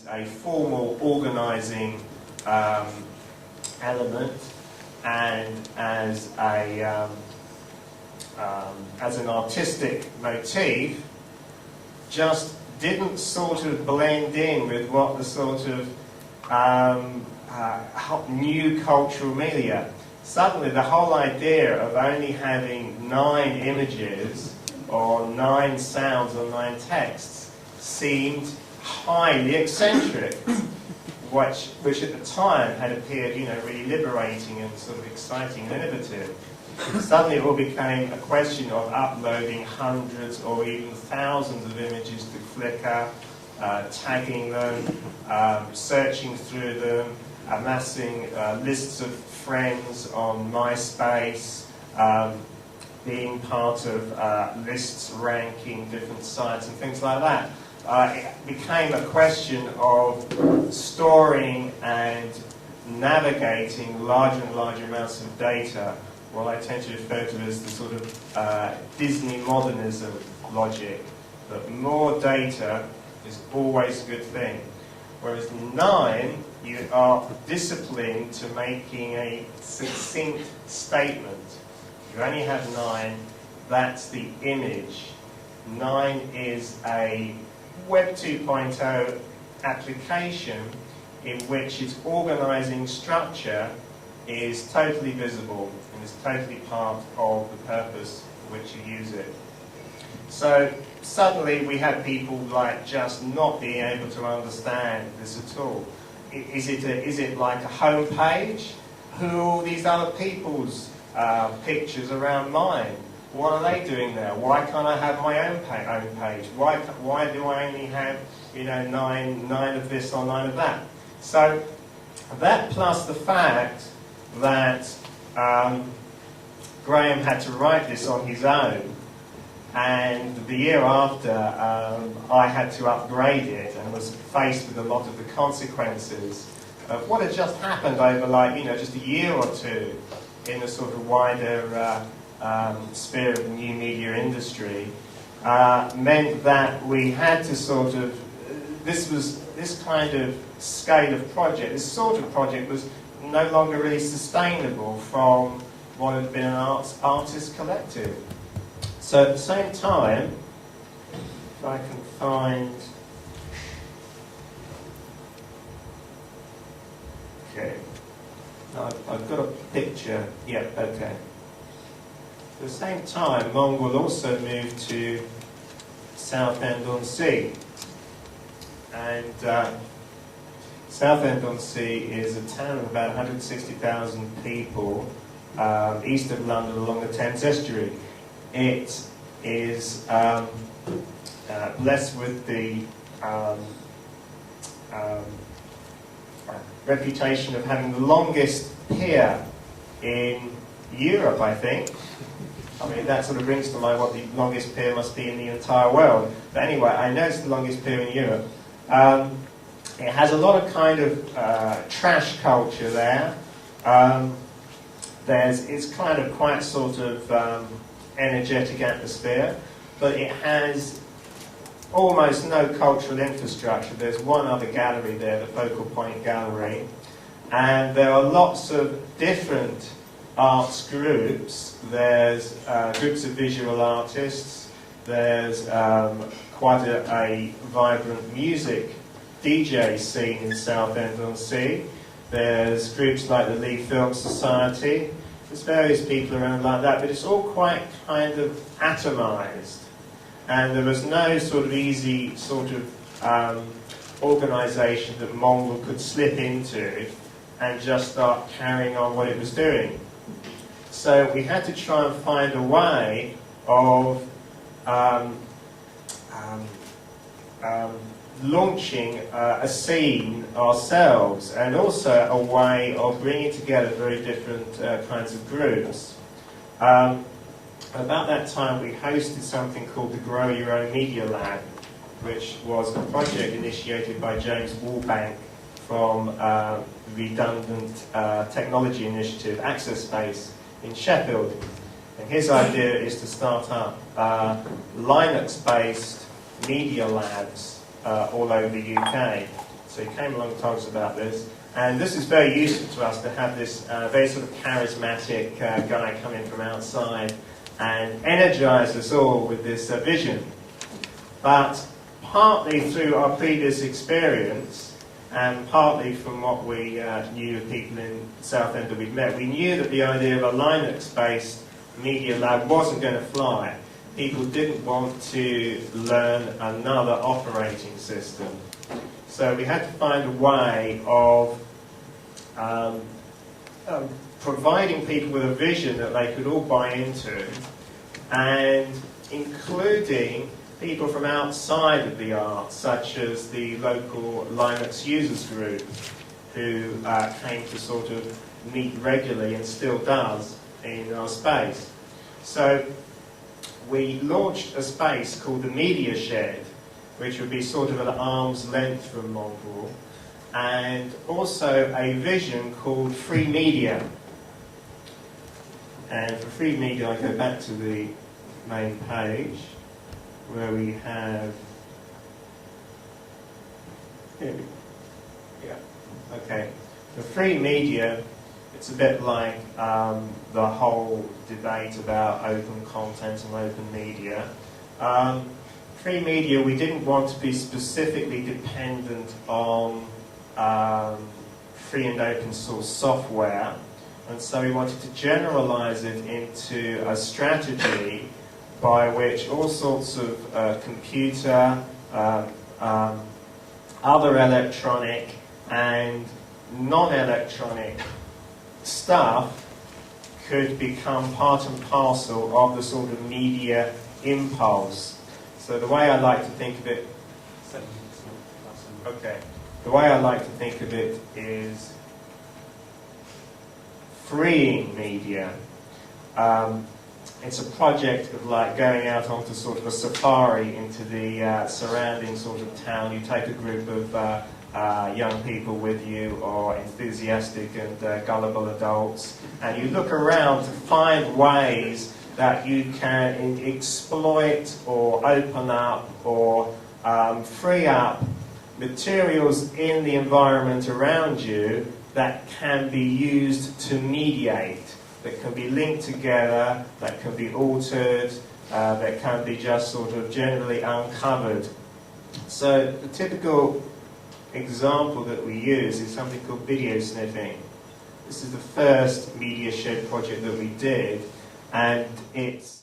A formal organising element, and as an artistic motif, just didn't sort of blend in with what the sort of new cultural media. Suddenly the whole idea of only having 9 images or 9 sounds or 9 texts seemed highly eccentric, which at the time had appeared, really liberating and sort of exciting and innovative. Suddenly it all became a question of uploading hundreds or even thousands of images to Flickr, tagging them, searching through them, amassing lists of friends on MySpace, being part of lists ranking different sites and things like that. It became a question of storing and navigating larger and larger amounts of data, what I tend to refer to as the sort of Disney modernism logic, that more data is always a good thing. Whereas 9, you are disciplined to making a succinct statement. You only have 9, that's the image. 9 is a Web 2.0 application in which its organising structure is totally visible and is totally part of the purpose for which you use it. So suddenly we had people like just not being able to understand this at all. Is it like a home page? Who are all these other people's pictures around mine? What are they doing there? Why can't I have my own page? Why do I only have, 9 of this or 9 of that? So that, plus the fact that Graham had to write this on his own, and the year after I had to upgrade it and was faced with a lot of the consequences of what had just happened over just a year or two in the sort of wider sphere of the new media industry, meant that we had to sort of, this kind of scale of project, this sort of project was no longer really sustainable from what had been an artist collective. So at the same time, if I can find, okay, I've got a picture, yeah, okay. At the same time, Mongrel also moved to Southend-on-Sea. And Southend-on-Sea is a town of about 160,000 people east of London along the Thames estuary. It is blessed with the reputation of having the longest pier in Europe, I think. I mean, that sort of brings to mind what the longest pier must be in the entire world. But anyway, I know it's the longest pier in Europe. It has a lot of kind of trash culture there. It's kind of quite sort of energetic atmosphere, but it has almost no cultural infrastructure. There's one other gallery there, the Focal Point Gallery, and there are lots of different arts groups. There's groups of visual artists, there's quite a vibrant music DJ scene in Southend-on-Sea, there's groups like the Lee Film Society, there's various people around like that, but it's all quite kind of atomised. And there was no sort of easy sort of organisation that Mongrel could slip into and just start carrying on what it was doing. So we had to try and find a way of launching a scene ourselves, and also a way of bringing together very different kinds of groups. About that time we hosted something called the Grow Your Own Media Lab, which was a project initiated by James Wallbank from the Redundant Technology Initiative, Access Space, in Sheffield. And his idea is to start up Linux-based media labs all over the UK. So he came along and told us about this. And this is very useful to us to have this very sort of charismatic guy come in from outside and energize us all with this vision. But partly through our previous experience, and partly from what we knew of people in Southend that we'd met, we knew that the idea of a Linux-based media lab wasn't going to fly. People didn't want to learn another operating system. So we had to find a way of providing people with a vision that they could all buy into, and including people from outside of the arts, such as the local Linux users group, who came to sort of meet regularly and still does in our space. So we launched a space called the Media Shed, which would be sort of at arm's length from Mongrel, and also a vision called Free Media. And for Free Media, I go back to the main page, where we have, okay, for Free Media, it's a bit like the whole debate about open content and open media. Free media, we didn't want to be specifically dependent on free and open source software, and so we wanted to generalize it into a strategy by which all sorts of computer, other electronic and non-electronic stuff could become part and parcel of the sort of media impulse. So the way I like to think of it, the way I like to think of it is freeing media. It's a project of like going out onto sort of a safari into the surrounding sort of town. You take a group of young people with you, or enthusiastic and gullible adults, and you look around to find ways that you can exploit or open up or free up materials in the environment around you that can be used to mediate, that can be linked together, that can be altered, that can be just sort of generally uncovered. So the typical example that we use is something called video sniffing. This is the first Media Shed project that we did, and it's